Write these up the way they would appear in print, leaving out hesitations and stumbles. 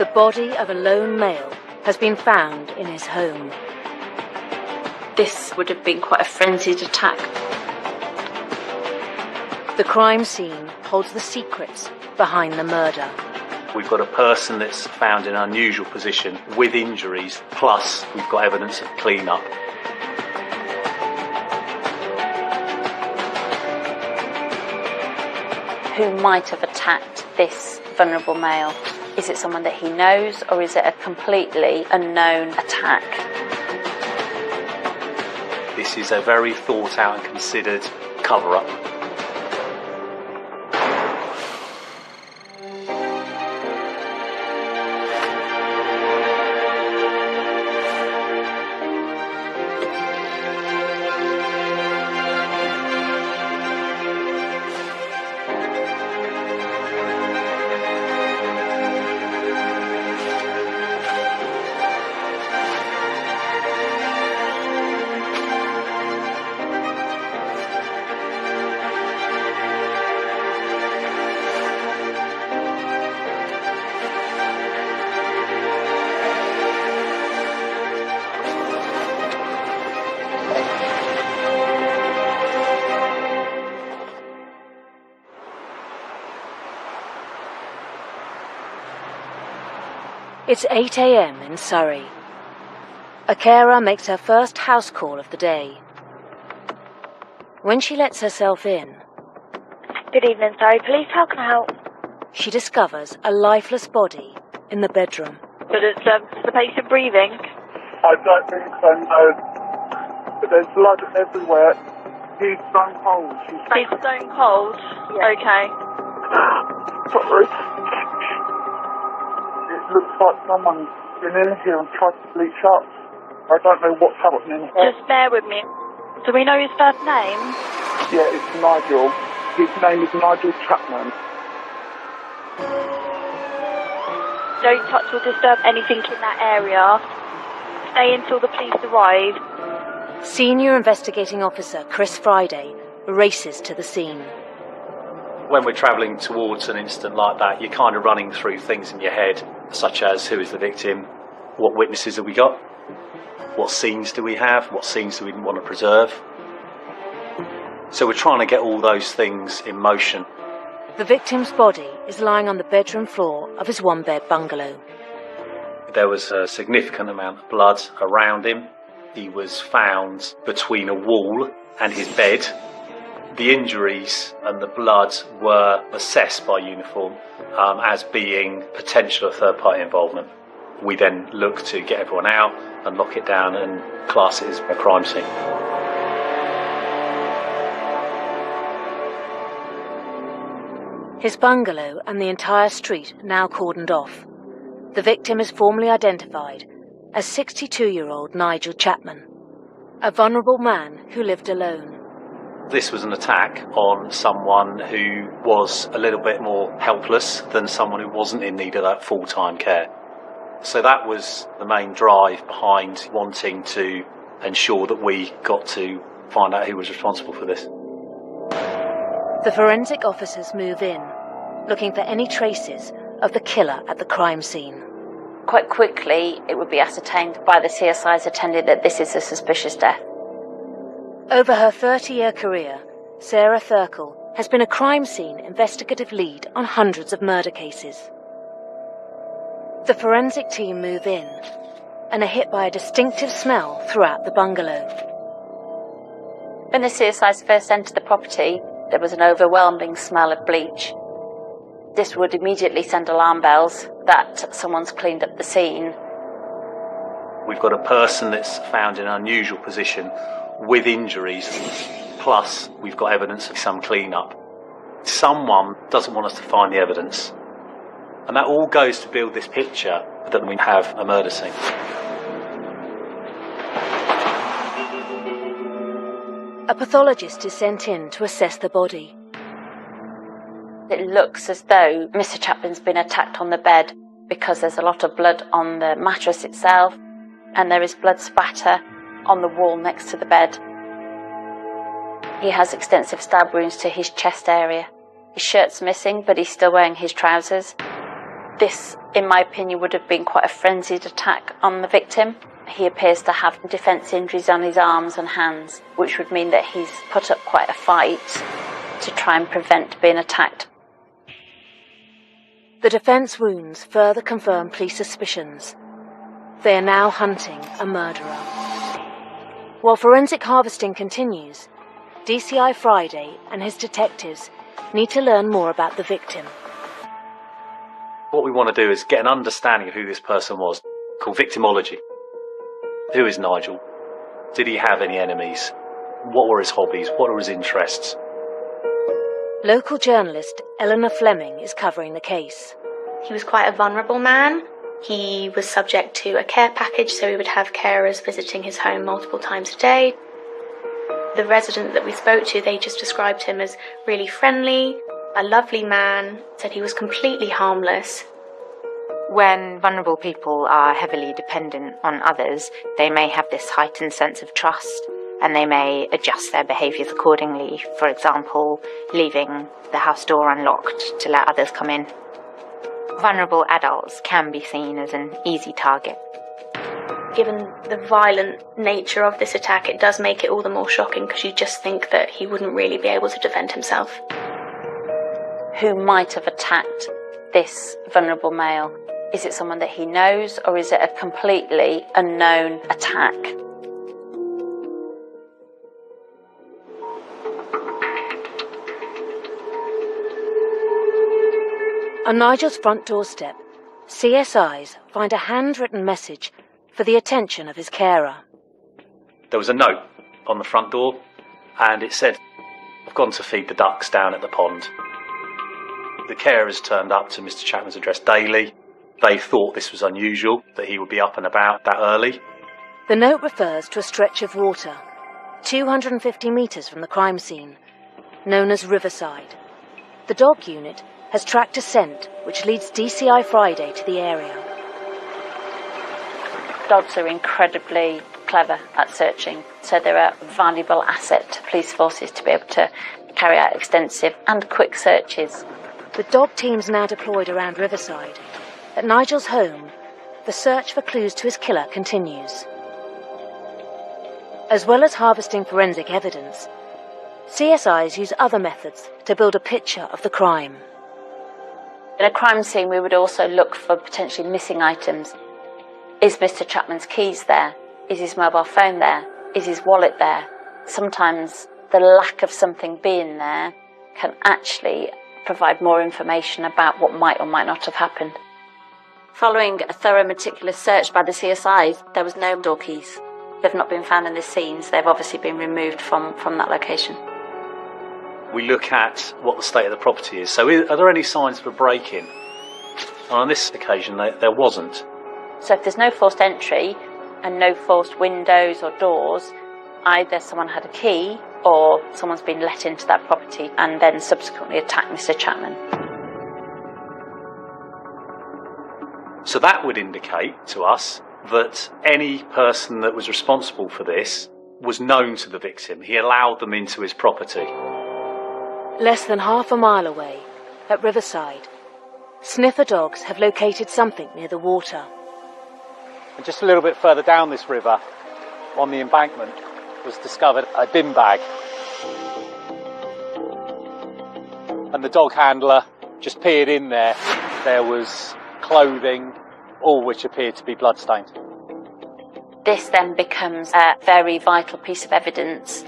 The body of a lone male has been found in his home. This would have been quite a frenzied attack. The crime scene holds the secrets behind the murder. We've got a person that's found in an unusual position with injuries, plus we've got evidence of clean-up. Who might have attacked this vulnerable male? Is it someone that he knows, or is it a completely unknown attack? This is a very thought out and considered cover-up. It's 8 a.m. in Surrey. A carer makes her first house call of the day. When she lets herself in, Good evening, Surrey Police. How can I help? she discovers a lifeless body in the bedroom. But it's the patient breathing. I don't think so, no. But there's blood everywhere. He's stone cold. He's stone cold? Yeah. Okay. Sorry. It looks like someone's been in here and tried to bleach up. I don't know what's happening. Just bear with me. Do we know his first name? Yeah, it's Nigel. His name is Nigel Chapman. Don't touch or disturb anything in that area. Stay until the police arrive. Senior Investigating Officer Chris Friday races to the scene. When we're travelling towards an incident like that, you're kind of running through things in your head, such as who is the victim, what witnesses have we got, what scenes do we have, what scenes do we want to preserve. So we're trying to get all those things in motion. The victim's body is lying on the bedroom floor of his one-bed bungalow. There was a significant amount of blood around him. He was found between a wall and his bed. The injuries and the blood were assessed by Uniform as being potential of third-party involvement. We then look to get everyone out and lock it down and class it as a crime scene. His bungalow and the entire street now cordoned off. The victim is formally identified as 62-year-old Nigel Chapman, a vulnerable man who lived alone. This was an attack on someone who was a little bit more helpless than someone who wasn't in need of that full-time care. So that was the main drive behind wanting to ensure that we got to find out who was responsible for this. The forensic officers move in, looking for any traces of the killer at the crime scene. Quite quickly, it would be ascertained by the CSI's attending that this is a suspicious death. Over her 30-year career, Sarah Thurkel has been a crime scene investigative lead on hundreds of murder cases. The forensic team move in and are hit by a distinctive smell throughout the bungalow. When the CSIs first entered the property, there was an overwhelming smell of bleach. This would immediately send alarm bells that someone's cleaned up the scene. We've got a person that's found in an unusual position with injuries, plus we've got evidence of some clean-up. Someone doesn't want us to find the evidence. And that all goes to build this picture that we have a murder scene. A pathologist is sent in to assess the body. It looks as though Mr. Chapman's been attacked on the bed because there's a lot of blood on the mattress itself and there is blood spatter on the wall next to the bed. He has extensive stab wounds to his chest area. His shirt's missing, but he's still wearing his trousers. This in my opinion, would have been quite a frenzied attack on the victim. He appears to have defence injuries on his arms and hands, which would mean that he's put up quite a fight to try and prevent being attacked. The defence wounds further confirm police suspicions. They are now hunting a murderer. While forensic harvesting continues, DCI Friday and his detectives need to learn more about the victim. What we want to do is get an understanding of who this person was, called victimology. Who is Nigel? Did he have any enemies? What were his hobbies? What were his interests? Local journalist Eleanor Fleming is covering the case. He was quite a vulnerable man. He was subject to a care package, so he would have carers visiting his home multiple times a day. The resident that we spoke to, they just described him as really friendly, a lovely man, said he was completely harmless. When vulnerable people are heavily dependent on others, they may have this heightened sense of trust, and they may adjust their behaviours accordingly. For example, leaving the house door unlocked to let others come in. Vulnerable adults can be seen as an easy target. Given the violent nature of this attack, it does make it all the more shocking because you just think that he wouldn't really be able to defend himself. Who might have attacked this vulnerable male? Is it someone that he knows, or is it a completely unknown attack? On Nigel's front doorstep, CSIs find a handwritten message for the attention of his carer. There was a note on the front door, and it said, "I've gone to feed the ducks down at the pond." The carers turned up to Mr. Chapman's address daily. They thought this was unusual, that he would be up and about that early. The note refers to a stretch of water, 250 metres from the crime scene, known as Riverside. The dog unit has tracked a scent which leads DCI Friday to the area. Dogs are incredibly clever at searching, so they're a valuable asset to police forces to be able to carry out extensive and quick searches. With dog teams now deployed around Riverside, at Nigel's home, the search for clues to his killer continues. As well as harvesting forensic evidence, CSIs use other methods to build a picture of the crime. In a crime scene, we would also look for potentially missing items. Is Mr. Chapman's keys there? Is his mobile phone there? Is his wallet there? Sometimes the lack of something being there can actually provide more information about what might or might not have happened. Following a thorough, meticulous search by the CSIs, there was no door keys. They've not been found in the scenes. They've obviously been removed from that location. We look at what the state of the property is. So are there any signs of a break-in? And on this occasion, there wasn't. So if there's no forced entry and no forced windows or doors, either someone had a key or someone's been let into that property and then subsequently attacked Mr. Chapman. So that would indicate to us that any person that was responsible for this was known to the victim. He allowed them into his property. Less than half a mile away, at Riverside, sniffer dogs have located something near the water. And just a little bit further down this river, on the embankment, was discovered a bin bag. And the dog handler just peered in there. There was clothing, all which appeared to be bloodstained. This then becomes a very vital piece of evidence.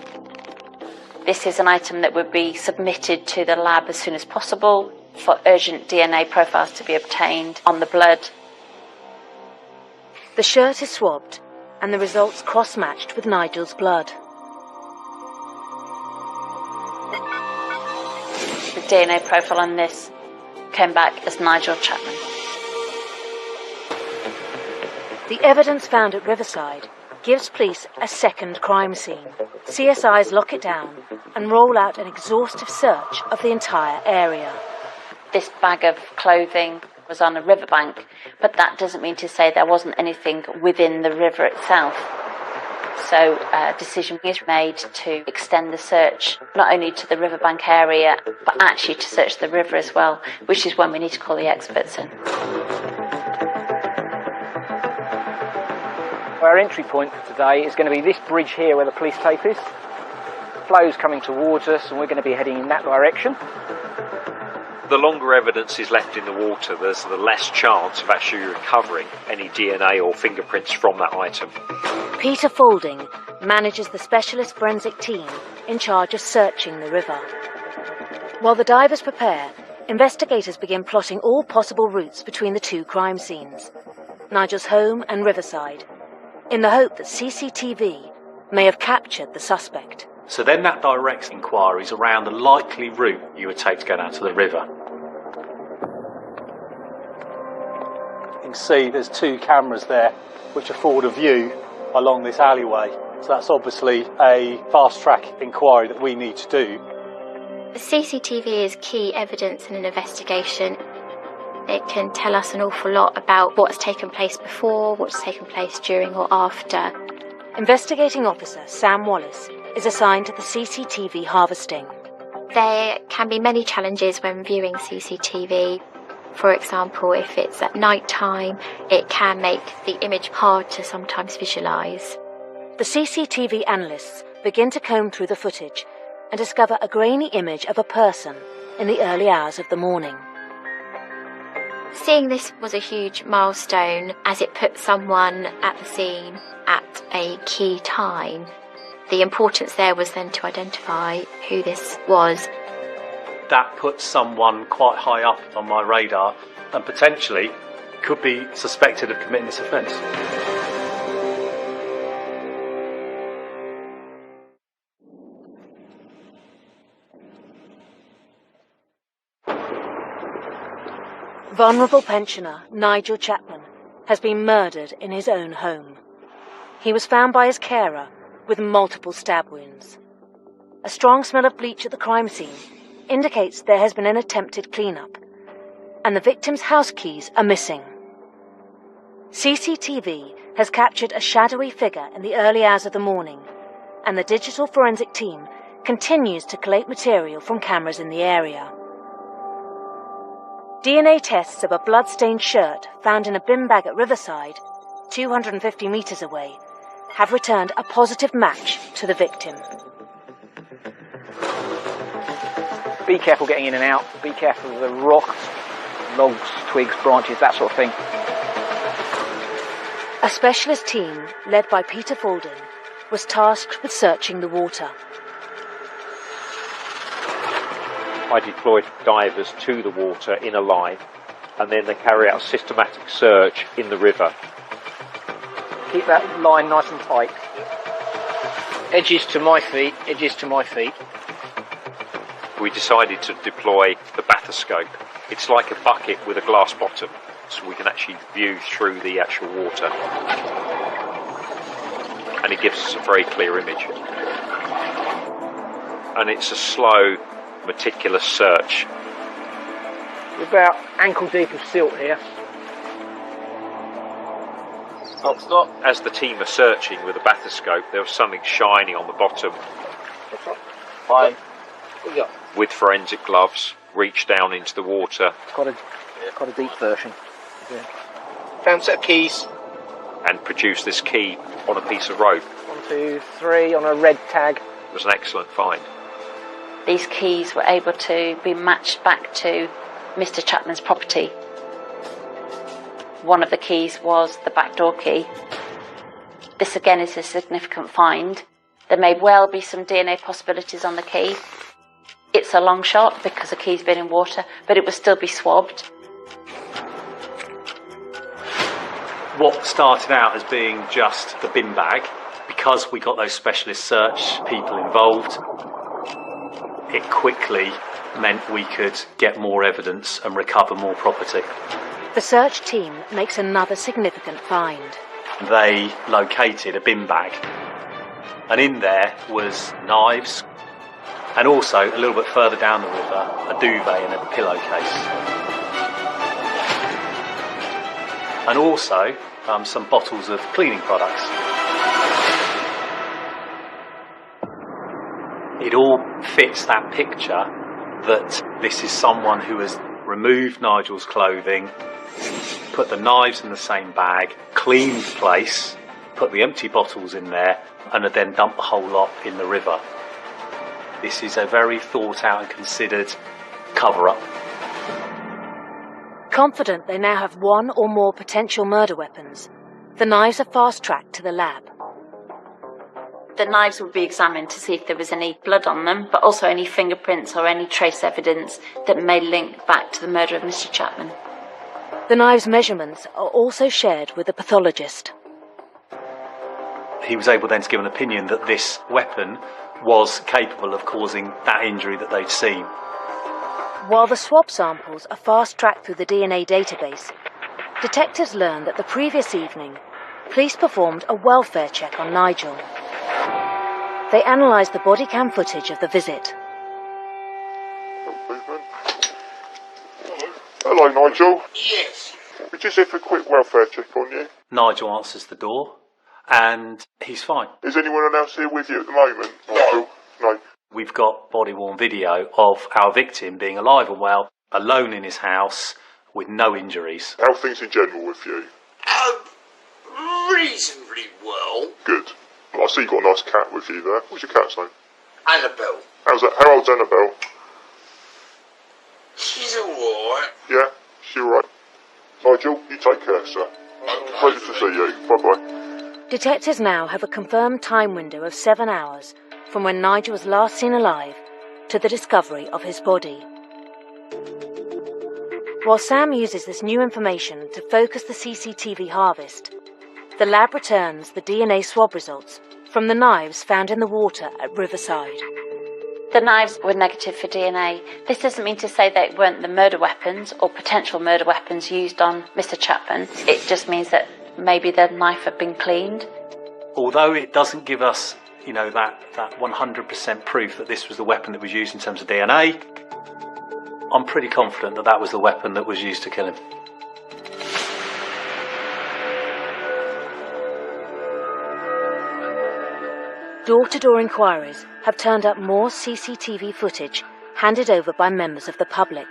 This is an item that would be submitted to the lab as soon as possible for urgent DNA profiles to be obtained on the blood. The shirt is swabbed and the results cross-matched with Nigel's blood. The DNA profile on this came back as Nigel Chapman. The evidence found at Riverside gives police a second crime scene. CSIs lock it down and roll out an exhaustive search of the entire area. This bag of clothing was on a riverbank, but that doesn't mean to say there wasn't anything within the river itself. So a decision is made to extend the search not only to the riverbank area, but actually to search the river as well, which is when we need to call the experts in. our entry point for today is going to be this bridge here where the police tape is. Flow's coming towards us and we're going to be heading in that direction. The longer evidence is left in the water, there's the less chance of actually recovering any DNA or fingerprints from that item. Peter Faulding manages the specialist forensic team in charge of searching the river. While the divers prepare, investigators begin plotting all possible routes between the two crime scenes, Nigel's home and Riverside, in the hope that CCTV may have captured the suspect. So then that directs inquiries around the likely route you would take to go down to the river. You can see there's 2 cameras there which afford a view along this alleyway. So that's obviously a fast-track inquiry that we need to do. The CCTV is key evidence in an investigation. It can tell us an awful lot about what's taken place before, what's taken place during or after. Investigating officer Sam Wallace is assigned to the CCTV harvesting. There can be many challenges when viewing CCTV. For example, if it's at night time, it can make the image hard to sometimes visualise. The CCTV analysts begin to comb through the footage and discover a grainy image of a person in the early hours of the morning. Seeing this was a huge milestone as it put someone at the scene at a key time. The importance there was then to identify who this was. That puts someone quite high up on my radar and potentially could be suspected of committing this offence. Vulnerable pensioner Nigel Chapman has been murdered in his own home. He was found by his carer with multiple stab wounds. A strong smell of bleach at the crime scene indicates there has been an attempted clean-up, and the victim's house keys are missing. CCTV has captured a shadowy figure in the early hours of the morning, and the digital forensic team continues to collate material from cameras in the area. DNA tests of a blood-stained shirt found in a bin bag at Riverside, 250 metres away, have returned a positive match to the victim. Be careful getting in and out. Be careful of the rocks, logs, twigs, branches, that sort of thing. A specialist team, led by Peter Faulding, was tasked with searching the water. I deployed divers to the water in a line, and then they carry out a systematic search in the river. Keep that line nice and tight. Edges to my feet, edges to my feet. We decided to deploy the bathoscope. It's like a bucket with a glass bottom, so we can actually view through the actual water. And it gives us a very clear image. And it's a slow, meticulous search. We're about ankle deep of silt here. Stop. As the team are searching with the bathoscope, there was something shiny on the bottom. Fine. With forensic gloves, reached down into the water. Quite a deep version. Yeah. Found a set of keys. And produced this key on a piece of rope. 1, 2, 3 on a red tag. It was an excellent find. These keys were able to be matched back to Mr. Chapman's property. One of the keys was the back door key. This again is a significant find. There may well be some DNA possibilities on the key. It's a long shot because the key's been in water, but it will still be swabbed. What started out as being just the bin bag, because we got those specialist search people involved, it quickly meant we could get more evidence and recover more property. The search team makes another significant find. They located a bin bag, and in there was knives, and also a little bit further down the river, a duvet and a pillowcase. And also some bottles of cleaning products. It all fits that picture that this is someone who has removed Nigel's clothing, put the knives in the same bag, cleaned the place, put the empty bottles in there and had then dumped the whole lot in the river. This is a very thought out and considered cover-up. Confident they now have one or more potential murder weapons, the knives are fast-tracked to the lab. The knives will be examined to see if there was any blood on them, but also any fingerprints or any trace evidence that may link back to the murder of Mr. Chapman. The knives' measurements are also shared with the pathologist. He was able then to give an opinion that this weapon was capable of causing that injury that they'd seen. While the swab samples are fast-tracked through the DNA database, detectives learned that the previous evening, police performed a welfare check on Nigel. They analysed the body cam footage of the visit. Hello, Nigel. Yes. We're just here for a quick welfare check on you. Nigel answers the door, and he's fine. Is anyone else here with you at the moment, Nigel? No. We've got body-worn video of our victim being alive and well, alone in his house, with no injuries. How are things in general with you? Reasonably well. Good. I see you've got a nice cat with you there. What's your cat's name? Annabelle. How's that? How old's Annabelle? She's alright. Yeah? She alright? Nigel, you take care, sir. Pleasure to see you. Bye-bye. Detectives now have a confirmed time window of 7 hours from when Nigel was last seen alive to the discovery of his body. While Sam uses this new information to focus the CCTV harvest, the lab returns the DNA swab results from the knives found in the water at Riverside. The knives were negative for DNA. This doesn't mean to say that it weren't the murder weapons or potential murder weapons used on Mr. Chapman. It just means that maybe the knife had been cleaned. Although it doesn't give us, that 100% proof that this was the weapon that was used in terms of DNA, I'm pretty confident that that was the weapon that was used to kill him. Door-to-door inquiries have turned up more CCTV footage handed over by members of the public.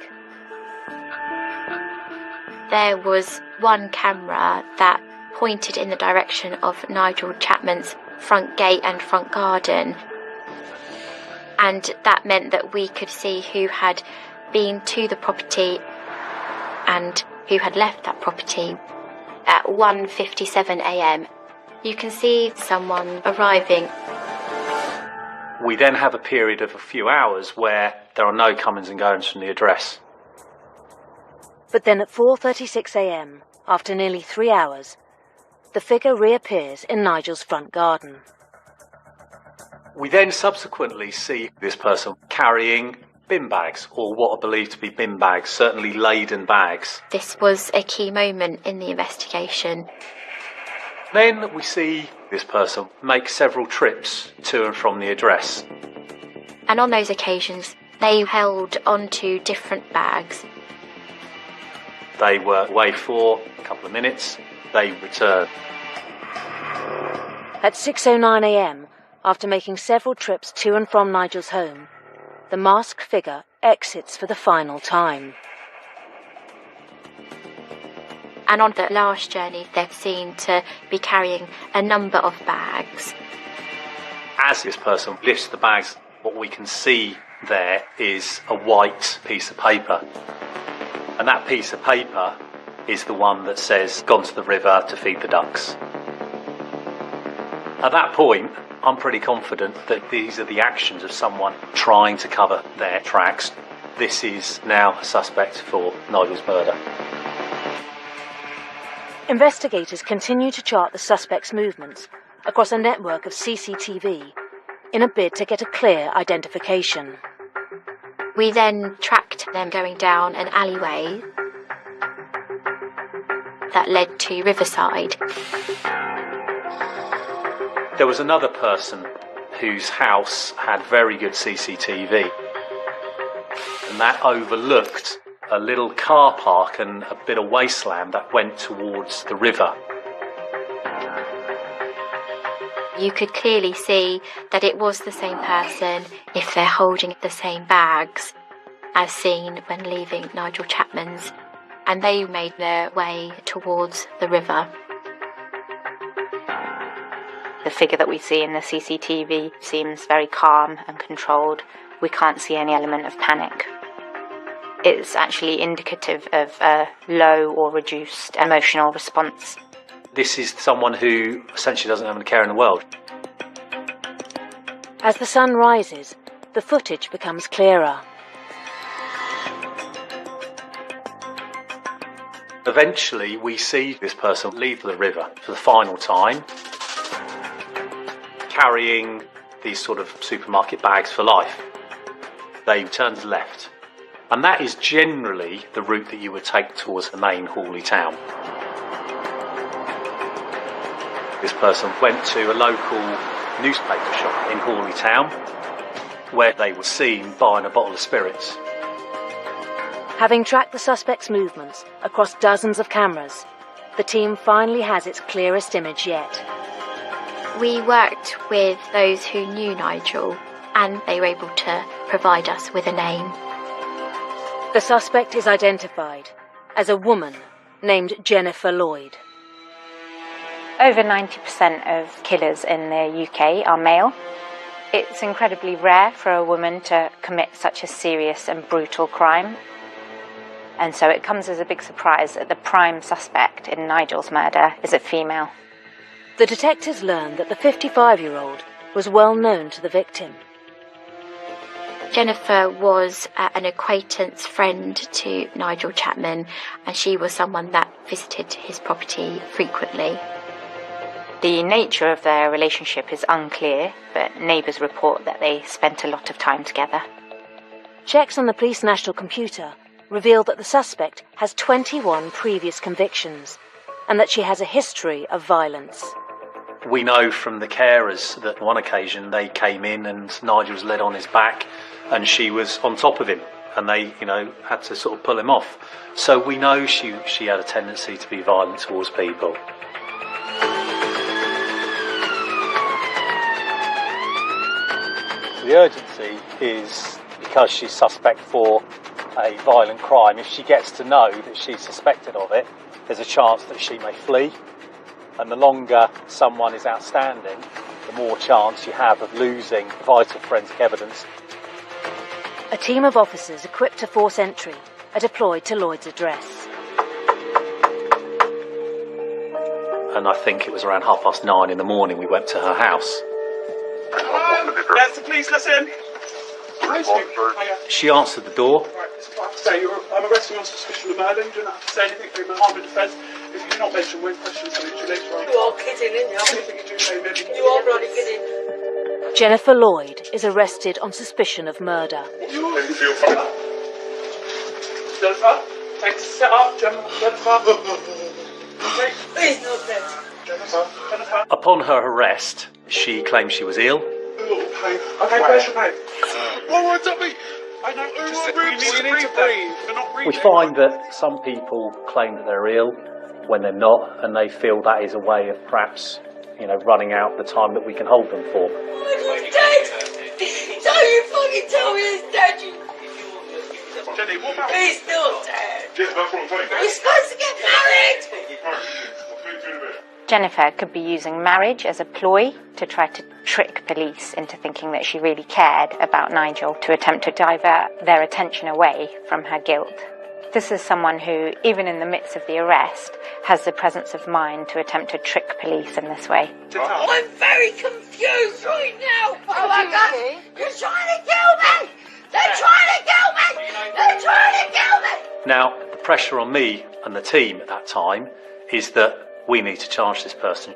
There was one camera that pointed in the direction of Nigel Chapman's front gate and front garden, and that meant that we could see who had been to the property and who had left that property at 1:57 a.m. You can see someone arriving. We then have a period of a few hours where there are no comings and goings from the address. But then at 4:36 a.m, after nearly 3 hours, the figure reappears in Nigel's front garden. We then subsequently see this person carrying bin bags, or what are believed to be bin bags, certainly laden bags. This was a key moment in the investigation. Then we see this person make several trips to and from the address. And on those occasions, they held onto different bags. They were away for a couple of minutes. They returned. At 6:09 a.m, after making several trips to and from Nigel's home, the masked figure exits for the final time. And on the last journey, they're seen to be carrying a number of bags. As this person lifts the bags, what we can see there is a white piece of paper. And that piece of paper is the one that says, "Gone to the river to feed the ducks." At that point, I'm pretty confident that these are the actions of someone trying to cover their tracks. This is now a suspect for Nigel's murder. Investigators continue to chart the suspect's movements across a network of CCTV in a bid to get a clear identification. We then tracked them going down an alleyway that led to Riverside. There was another person whose house had very good CCTV, and that overlooked a little car park and a bit of wasteland that went towards the river. You could clearly see that it was the same person if they're holding the same bags as seen when leaving Nigel Chapman's, and they made their way towards the river. The figure that we see in the CCTV seems very calm and controlled. We can't see any element of panic. It's actually indicative of a low or reduced emotional response. This is someone who essentially doesn't have any care in the world. As the sun rises, the footage becomes clearer. Eventually, we see this person leave the river for the final time, carrying these sort of supermarket bags for life. They turn left, and that is generally the route that you would take towards the main Hawley town. This person went to a local newspaper shop in Hawley town, where they were seen buying a bottle of spirits. Having tracked the suspect's movements across dozens of cameras, the team finally has its clearest image yet. We worked with those who knew Nigel, and they were able to provide us with a name. The suspect is identified as a woman named Jennifer Lloyd. Over 90% of killers in the UK are male. It's incredibly rare for a woman to commit such a serious and brutal crime. And so it comes as a big surprise that the prime suspect in Nigel's murder is a female. The detectives learned that the 55-year-old was well known to the victim. Jennifer was an acquaintance friend to Nigel Chapman, and she was someone that visited his property frequently. The nature of their relationship is unclear, but neighbours report that they spent a lot of time together. Checks on the police national computer reveal that the suspect has 21 previous convictions and that she has a history of violence. We know from the carers that on one occasion they came in and Nigel was led on his back and she was on top of him and they, had to sort of pull him off. So we know she had a tendency to be violent towards people. The urgency is because she's suspect for a violent crime. If she gets to know that she's suspected of it, there's a chance that she may flee. And the longer someone is outstanding, the more chance you have of losing vital forensic evidence. A team of officers equipped to force entry are deployed to Lloyd's address. And I think it was around 9:30 in the morning we went to her house. That's the police, listen. She answered the door. I'm arresting you on suspicion of murder. You don't have to say anything through my harm and defence. If you're not mentioned, we'll question something to later on. You are kidding, aren't you? Anything you do say, maybe. You are bloody kidding. Jennifer Lloyd is arrested on suspicion of murder. Jennifer, take a sit up. Jennifer. He's not dead. Jennifer. Upon her arrest, she claimed she was ill. A little pain. Okay, where's your pain? Oh, dummy. I know. You need to breathe. You're not breathing. We find that some people claim that they're ill when they're not, and they feel that is a way of perhaps, running out the time that we can hold them for. He's dead. Don't you fucking tell me he's dead. Jenny, what about? He's still dead. Yes, that's what I'm saying. We're supposed to get married. Jennifer could be using marriage as a ploy to try to trick police into thinking that she really cared about Nigel, to attempt to divert their attention away from her guilt. This is someone who, even in the midst of the arrest, has the presence of mind to attempt to trick police in this way. I'm very confused right now. Oh my God! You're trying to kill me! They're trying to kill me! They're trying to kill me! Now, the pressure on me and the team at that time is that we need to charge this person.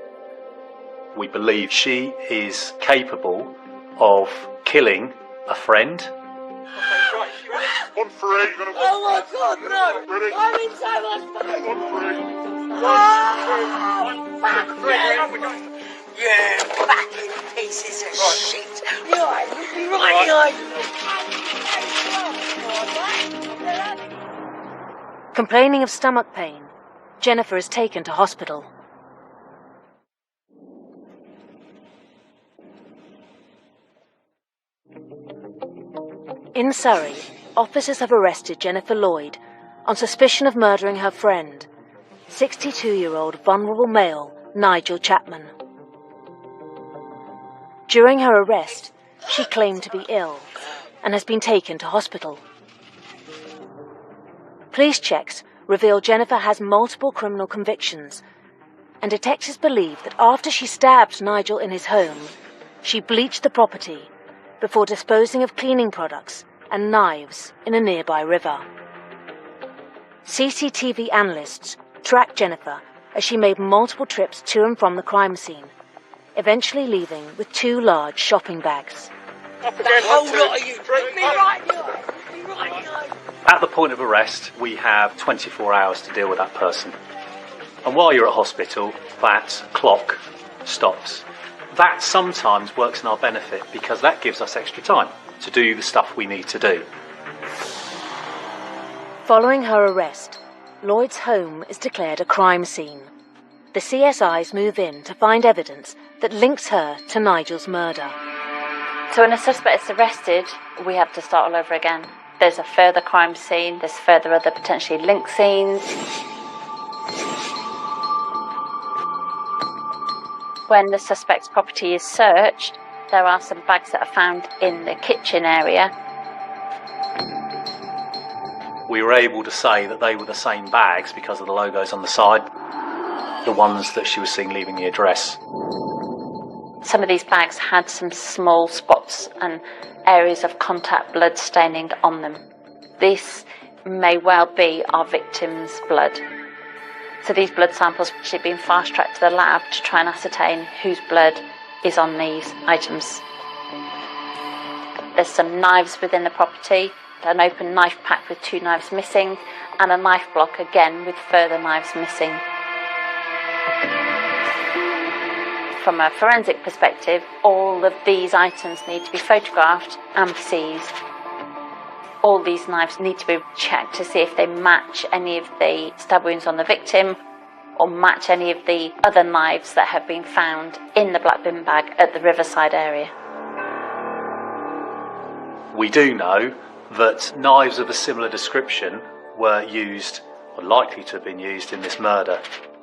We believe she is capable of killing a friend. On three, you're gonna Oh my God, no! Ready? I'm in so much pain! On three. Oh, fuck yeah! Yeah, fucking pieces of shit! Right, Complaining of stomach pain, Jennifer is taken to hospital. In Surrey, officers have arrested Jennifer Lloyd on suspicion of murdering her friend, 62-year-old vulnerable male Nigel Chapman. During her arrest, she claimed to be ill and has been taken to hospital. Police checks reveal Jennifer has multiple criminal convictions, and detectives believe that after she stabbed Nigel in his home, she bleached the property before disposing of cleaning products and knives in a nearby river. CCTV analysts tracked Jennifer as she made multiple trips to and from the crime scene, eventually leaving with 2 large shopping bags. At the point of arrest, we have 24 hours to deal with that person. And while you're at hospital, that clock stops. That sometimes works in our benefit because that gives us extra time to do the stuff we need to do. Following her arrest, Lloyd's home is declared a crime scene. The CSIs move in to find evidence that links her to Nigel's murder. So when a suspect is arrested, we have to start all over again. There's a further crime scene, there's further other potentially linked scenes. When the suspect's property is searched, there are some bags that are found in the kitchen area. We were able to say that they were the same bags because of the logos on the side, the ones that she was seen leaving the address. Some of these bags had some small spots and areas of contact blood staining on them. This may well be our victim's blood. So these blood samples have actually been fast-tracked to the lab to try and ascertain whose blood is on these items. There's some knives within the property, an open knife pack with 2 knives missing, and a knife block again with further knives missing. From a forensic perspective, all of these items need to be photographed and seized. All these knives need to be checked to see if they match any of the stab wounds on the victim or match any of the other knives that have been found in the black bin bag at the Riverside area. We do know that knives of a similar description were used, or likely to have been used, in this murder.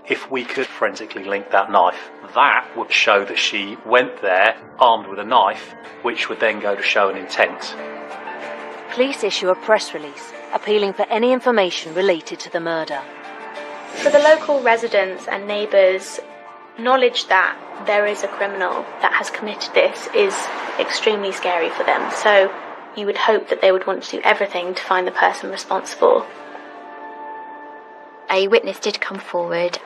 If we could forensically link that knife, that would show that she went there armed with a knife, which would then go to show an intent. Police issue a press release appealing for any information related to the murder. For the local residents and neighbours, knowledge that there is a criminal that has committed this is extremely scary for them. So you would hope that they would want to do everything to find the person responsible. A witness did come forward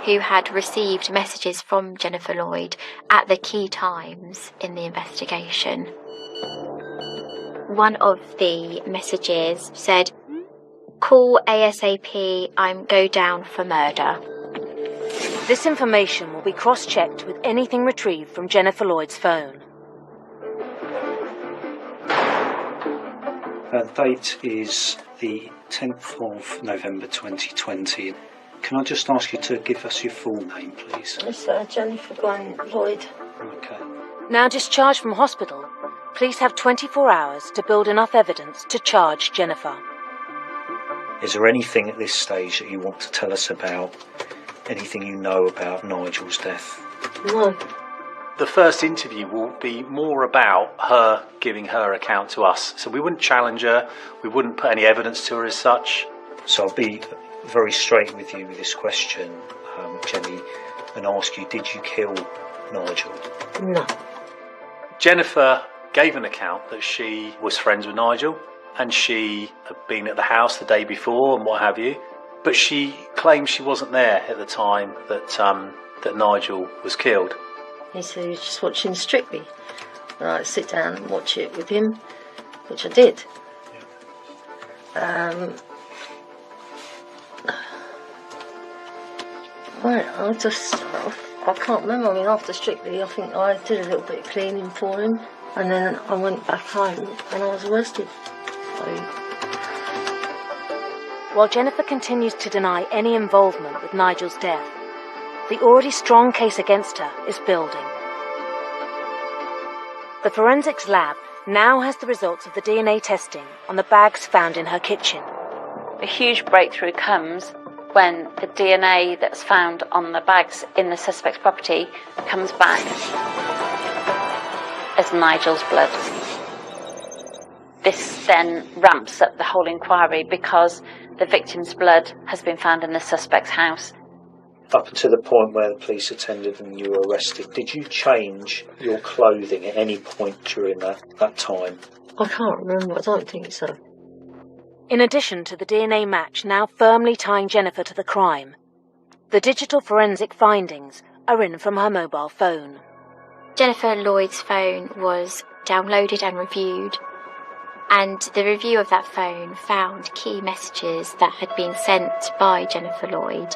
who had received messages from Jennifer Lloyd at the key times in the investigation. One of the messages said, "Call ASAP, I'm go down for murder." This information will be cross-checked with anything retrieved from Jennifer Lloyd's phone. The date is the 10th of November 2020. Can I just ask you to give us your full name, please? It's Jennifer Lloyd. Okay. Now discharged from hospital, police have 24 hours to build enough evidence to charge Jennifer. Is there anything at this stage that you want to tell us about? Anything you know about Nigel's death? No. The first interview will be more about her giving her account to us. So we wouldn't challenge her, we wouldn't put any evidence to her as such. So I'll be very straight with you with this question, Jenny, and ask you, did you kill Nigel? No. Jennifer gave an account that she was friends with Nigel and she had been at the house the day before and what have you, but she claims she wasn't there at the time that Nigel was killed. He said he was just watching Strictly. And I'd sit down and watch it with him, which I did. Well, I can't remember. I mean, after Strictly, I think I did a little bit of cleaning for him, and then I went back home and I was arrested. So. While Jennifer continues to deny any involvement with Nigel's death, the already strong case against her is building. The forensics lab now has the results of the DNA testing on the bags found in her kitchen. A huge breakthrough comes when the DNA that's found on the bags in the suspect's property comes back. as Nigel's blood. This then ramps up the whole inquiry because the victim's blood has been found in the suspect's house. Up until the point where the police attended and you were arrested, did you change your clothing at any point during that time? I can't remember, I don't think so. In addition to the DNA match now firmly tying Jennifer to the crime, the digital forensic findings are in from her mobile phone. Jennifer Lloyd's phone was downloaded and reviewed, and the review of that phone found key messages that had been sent by Jennifer Lloyd.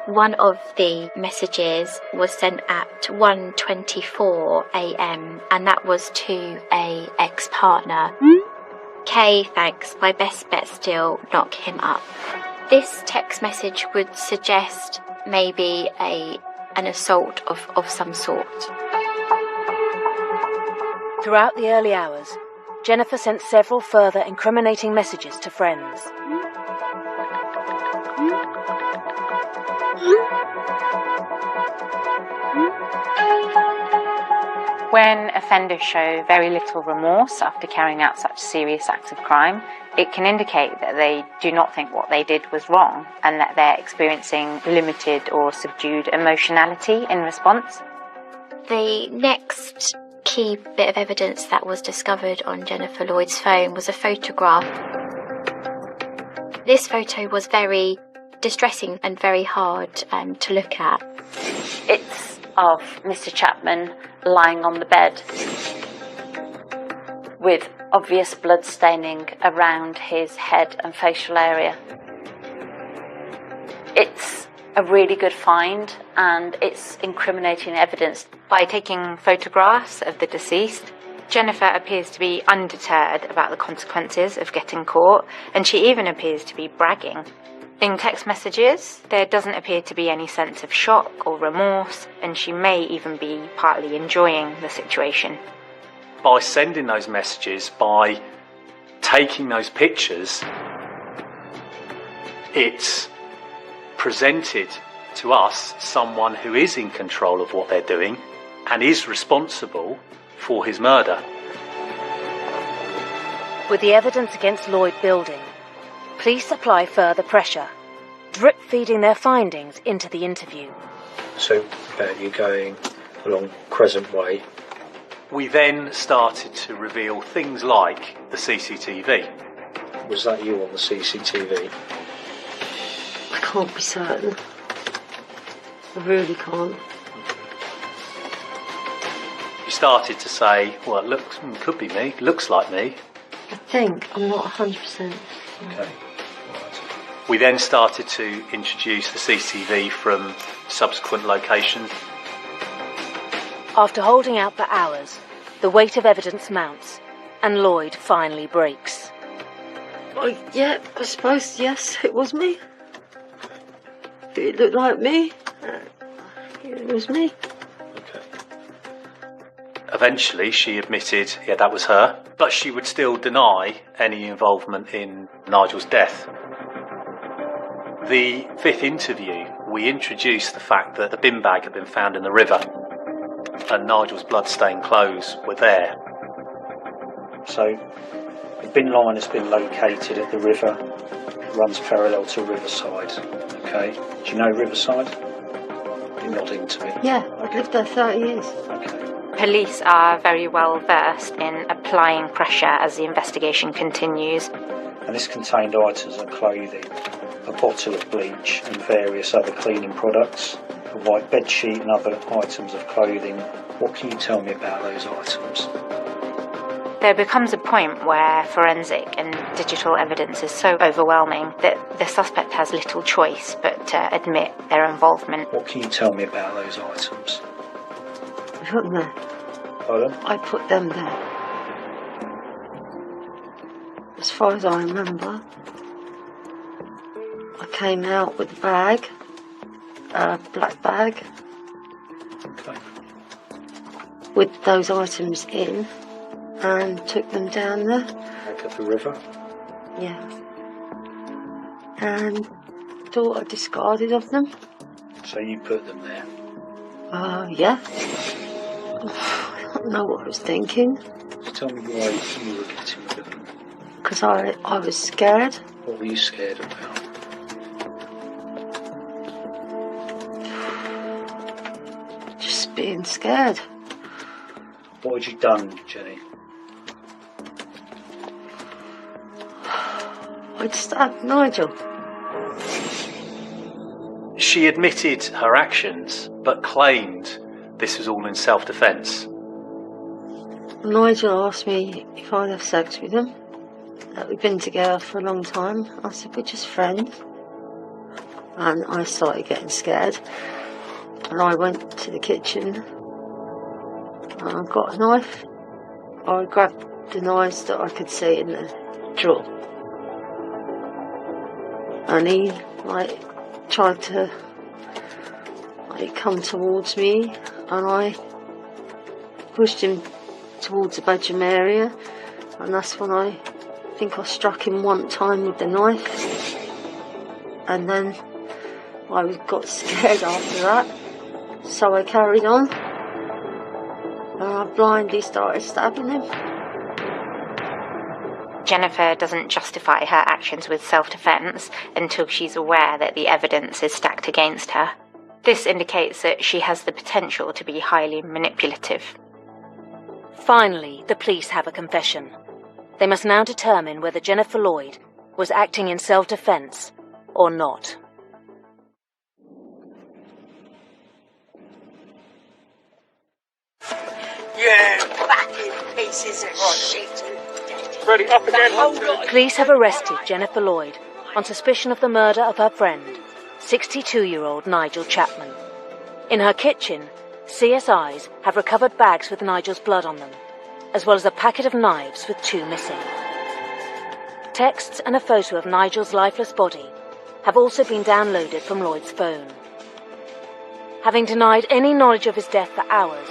One of the messages was sent at 1:24 a.m. and that was to a ex-partner. Kay, thanks, my best bet still, knock him up. This text message would suggest maybe an assault of some sort. Throughout the early hours, Jennifer sent several further incriminating messages to friends. When offenders show very little remorse after carrying out such serious acts of crime, it can indicate that they do not think what they did was wrong and that they're experiencing limited or subdued emotionality in response. The next key bit of evidence that was discovered on Jennifer Lloyd's phone was a photograph. This photo was very distressing and very hard to look at. It's of Mr. Chapman lying on the bed with obvious blood staining around his head and facial area. It's a really good find and it's incriminating evidence. By taking photographs of the deceased, Jennifer appears to be undeterred about the consequences of getting caught, and she even appears to be bragging. In text messages, there doesn't appear to be any sense of shock or remorse, and she may even be partly enjoying the situation. By sending those messages, by taking those pictures, it's presented to us someone who is in control of what they're doing and is responsible for his murder. With the evidence against Lloyd building, police apply further pressure, drip-feeding their findings into the interview. So, you're going along Crescent Way. We then started to reveal things like the CCTV. Was that you on the CCTV? I can't be certain. I really can't. You started to say, well, it looks, could be me, looks like me. I think, I'm not 100%. Okay. We then started to introduce the CCTV from subsequent locations. After holding out for hours, the weight of evidence mounts, and Lloyd finally breaks. Yeah, I suppose, yes, it was me. Did it look like me? It was me. Okay. Eventually, she admitted, yeah, that was her, but she would still deny any involvement in Nigel's death. The fifth interview, we introduced the fact that the bin bag had been found in the river and Nigel's blood-stained clothes were there. So, the bin line has been located at the river. It runs parallel to Riverside. Okay. Do you know Riverside? You're nodding to me. Yeah, I've lived there 30 years. Okay. Police are very well versed in applying pressure as the investigation continues. And this contained items of clothing, a bottle of bleach and various other cleaning products, a white bedsheet and other items of clothing. What can you tell me about those items? There becomes a point where forensic and digital evidence is so overwhelming that the suspect has little choice but to admit their involvement. What can you tell me about those items? I put them there. Pardon? I put them there. As far as I remember, I came out with a bag, a black bag, Okay. with those items in, and took them down there. Back at the river? Yeah. And thought I discarded of them. So you put them there? Yeah. don't know what I was thinking. Just tell me why you were getting rid of them. Because I was scared. What were you scared about? Just being scared. What had you done, Jenny? I'd stabbed Nigel. She admitted her actions, but claimed this was all in self-defence. Nigel asked me if I'd have sex with him. That we'd been together for a long time. I said, we're just friends. And I started getting scared. And I went to the kitchen and I got a knife. I grabbed the knives that I could see in the drawer. And he, tried to, come towards me, and I pushed him towards the bedroom area, and that's when I think I struck him one time with the knife. And then I got scared after that, so I carried on, and I blindly started stabbing him. Jennifer doesn't justify her actions with self-defence until she's aware that the evidence is stacked against her. This indicates that she has the potential to be highly manipulative. Finally, the police have a confession. They must now determine whether Jennifer Lloyd was acting in self-defence or not. You fucking pieces of shit. Ready, up again. Police have arrested Jennifer Lloyd on suspicion of the murder of her friend, 62-year-old Nigel Chapman. In her kitchen, CSIs have recovered bags with Nigel's blood on them, as well as a packet of knives with 2 missing. Texts and a photo of Nigel's lifeless body have also been downloaded from Lloyd's phone. Having denied any knowledge of his death for hours,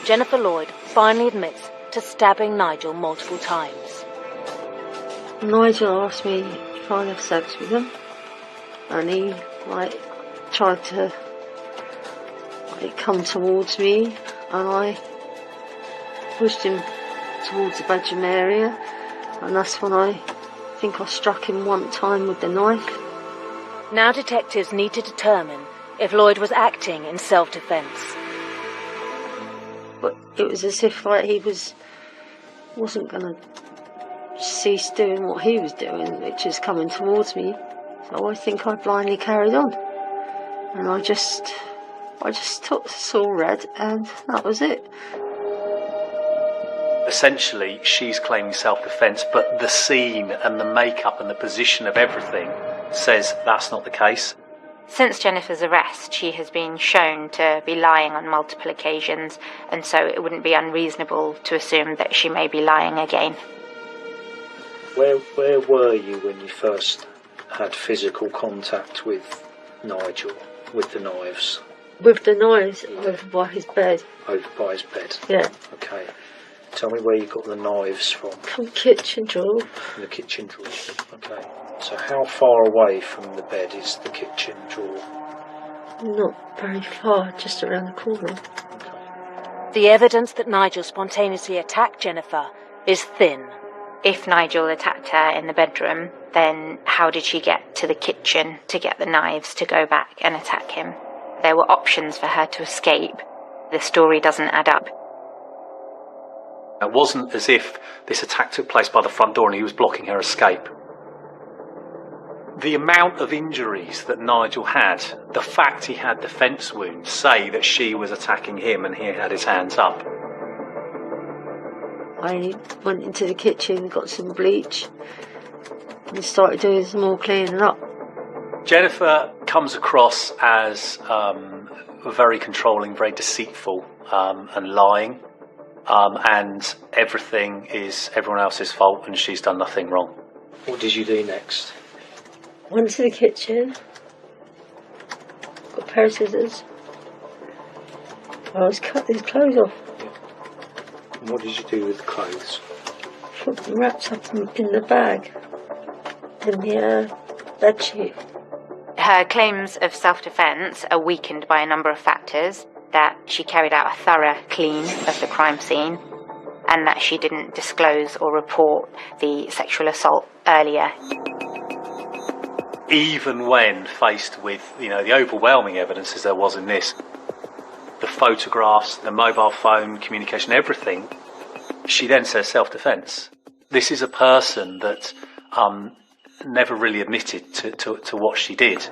Jennifer Lloyd finally admits to stabbing Nigel multiple times. Nigel asked me if I'd have sex with him, and he tried to come towards me, and I pushed him towards the bedroom area, and that's when I think I struck him one time with the knife. Now detectives need to determine if Lloyd was acting in self-defence. But it was as if he wasn't going to cease doing what he was doing, which is coming towards me. So I think I blindly carried on, and I just saw red, and that was it. Essentially, she's claiming self-defence, but the scene and the makeup and the position of everything says that's not the case. Since Jennifer's arrest, she has been shown to be lying on multiple occasions, and so it wouldn't be unreasonable to assume that she may be lying again. Where were you when you first had physical contact with Nigel, with the knives? With the knives over by his bed. Over by his bed? Yeah. Okay. Tell me where you got the knives from. From the kitchen drawer. From the kitchen drawer. Okay. So how far away from the bed is the kitchen drawer? Not very far, just around the corner. The evidence that Nigel spontaneously attacked Jennifer is thin. If Nigel attacked her in the bedroom, then how did she get to the kitchen to get the knives to go back and attack him? There were options for her to escape. The story doesn't add up. It wasn't as if this attack took place by the front door and he was blocking her escape. The amount of injuries that Nigel had, the fact he had defence wounds, say that she was attacking him and he had his hands up. I went into the kitchen, got some bleach, and started doing some more cleaning up. Jennifer comes across as very controlling, very deceitful, and lying, and everything is everyone else's fault and she's done nothing wrong. What did you do next? Went to the kitchen, got a pair of scissors. I was cutting his clothes off. And what did you do with the clothes? Put them wrapped up in the bag, in the bedsheet. Her claims of self-defence are weakened by a number of factors. that she carried out a thorough clean of the crime scene and that she didn't disclose or report the sexual assault earlier. Even when faced with, the overwhelming evidence as there was in this, the photographs, the mobile phone communication, everything, she then says self-defence. This is a person that never really admitted to what she did.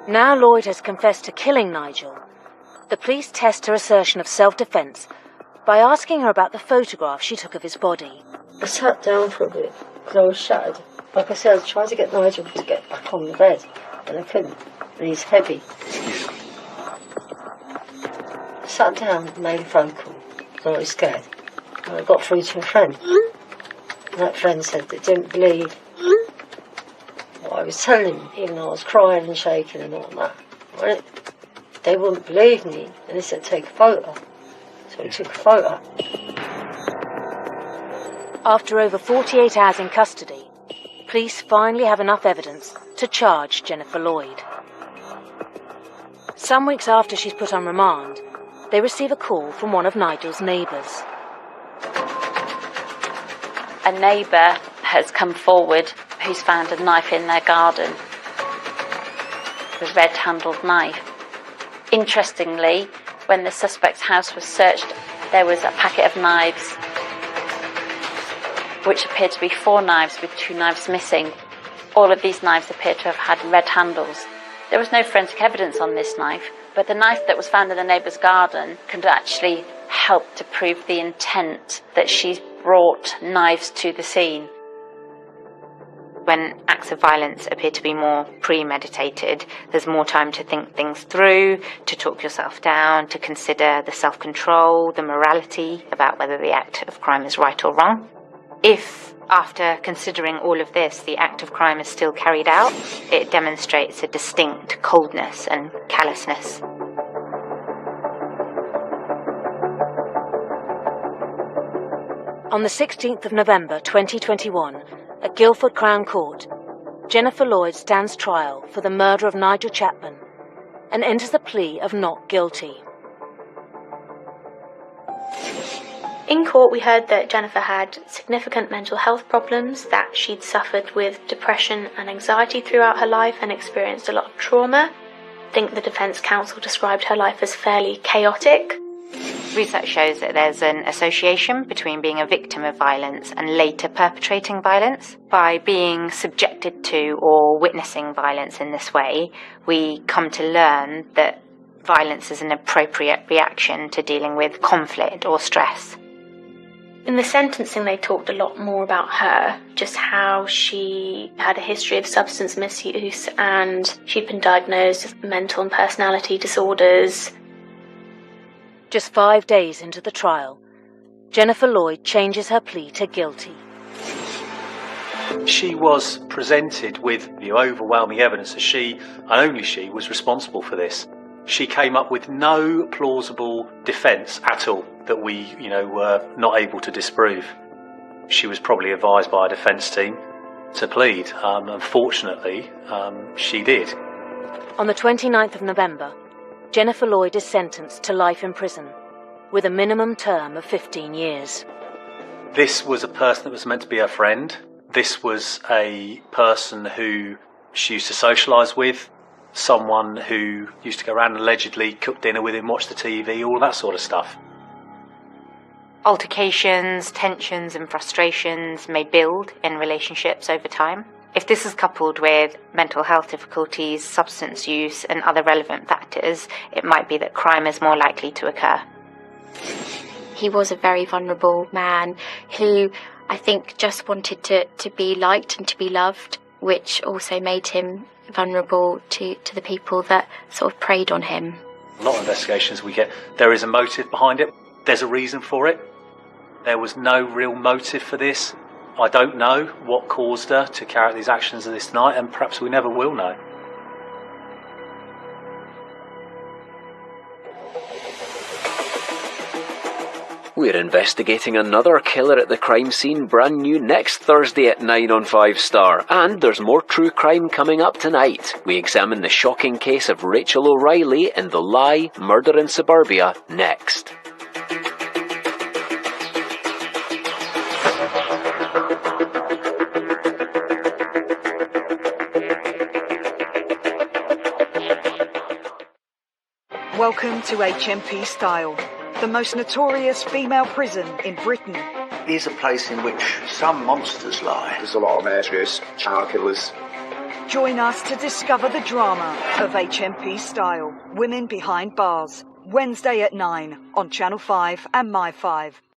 Now Lloyd has confessed to killing Nigel. The police test her assertion of self-defence by asking her about the photograph she took of his body. I sat down for a bit because I was shattered. Like I said, I tried to get Nigel to get back on the bed, and I couldn't, and he's heavy. I sat down and made a phone call, and I was scared. And I got through to a friend. And that friend said they didn't believe what I was telling them, even though I was crying and shaking and all that. Right? They wouldn't believe me, and they said take a photo. So I took a photo. After over 48 hours in custody, police finally have enough evidence to charge Jennifer Lloyd. Some weeks after she's put on remand, they receive a call from one of Nigel's neighbours. A neighbour has come forward who's found a knife in their garden, a red-handled knife. Interestingly, when the suspect's house was searched, there was a packet of knives, which appeared to be 4 knives with 2 knives missing. All of these knives appear to have had red handles. There was no forensic evidence on this knife, but the knife that was found in the neighbour's garden could actually help to prove the intent that she brought knives to the scene. When acts of violence appear to be more premeditated, there's more time to think things through, to talk yourself down, to consider the self-control, the morality about whether the act of crime is right or wrong. If, after considering all of this, the act of crime is still carried out, it demonstrates a distinct coldness and callousness. On the 16th of November 2021, at Guildford Crown Court, Jennifer Lloyd stands trial for the murder of Nigel Chapman and enters the plea of not guilty. In court, we heard that Jennifer had significant mental health problems, that she'd suffered with depression and anxiety throughout her life and experienced a lot of trauma. I think the defence counsel described her life as fairly chaotic. Research shows that there's an association between being a victim of violence and later perpetrating violence. By being subjected to or witnessing violence in this way, we come to learn that violence is an appropriate reaction to dealing with conflict or stress. In the sentencing, they talked a lot more about her, just how she had a history of substance misuse and she'd been diagnosed with mental and personality disorders. Just 5 days into the trial, Jennifer Lloyd changes her plea to guilty. She was presented with the overwhelming evidence that she, and only she, was responsible for this. She came up with no plausible defence at all that we, were not able to disprove. She was probably advised by a defence team to plead. Unfortunately, she did. On the 29th of November, Jennifer Lloyd is sentenced to life in prison, with a minimum term of 15 years. This was a person that was meant to be her friend. This was a person who she used to socialise with, someone who used to go around and allegedly cook dinner with him, watch the TV, all that sort of stuff. Altercations, tensions and frustrations may build in relationships over time. If this is coupled with mental health difficulties, substance use and other relevant factors, it might be that crime is more likely to occur. He was a very vulnerable man who I think just wanted to be liked and to be loved, which also made him vulnerable to the people that sort of preyed on him. A lot of investigations we get, there is a motive behind it. There's a reason for it. There was no real motive for this. I don't know what caused her to carry out these actions this night, and perhaps we never will know. We're investigating another killer at the crime scene, brand new next Thursday at 9 on 5 Star. And there's more true crime coming up tonight. We examine the shocking case of Rachel O'Reilly in The Lie, Murder in Suburbia, next. Welcome to HMP Style, the most notorious female prison in Britain. Here's a place in which some monsters lie. There's a lot of murderers, child killers. Join us to discover the drama of HMP Style, Women Behind Bars, Wednesday at 9 on Channel 5 and My 5.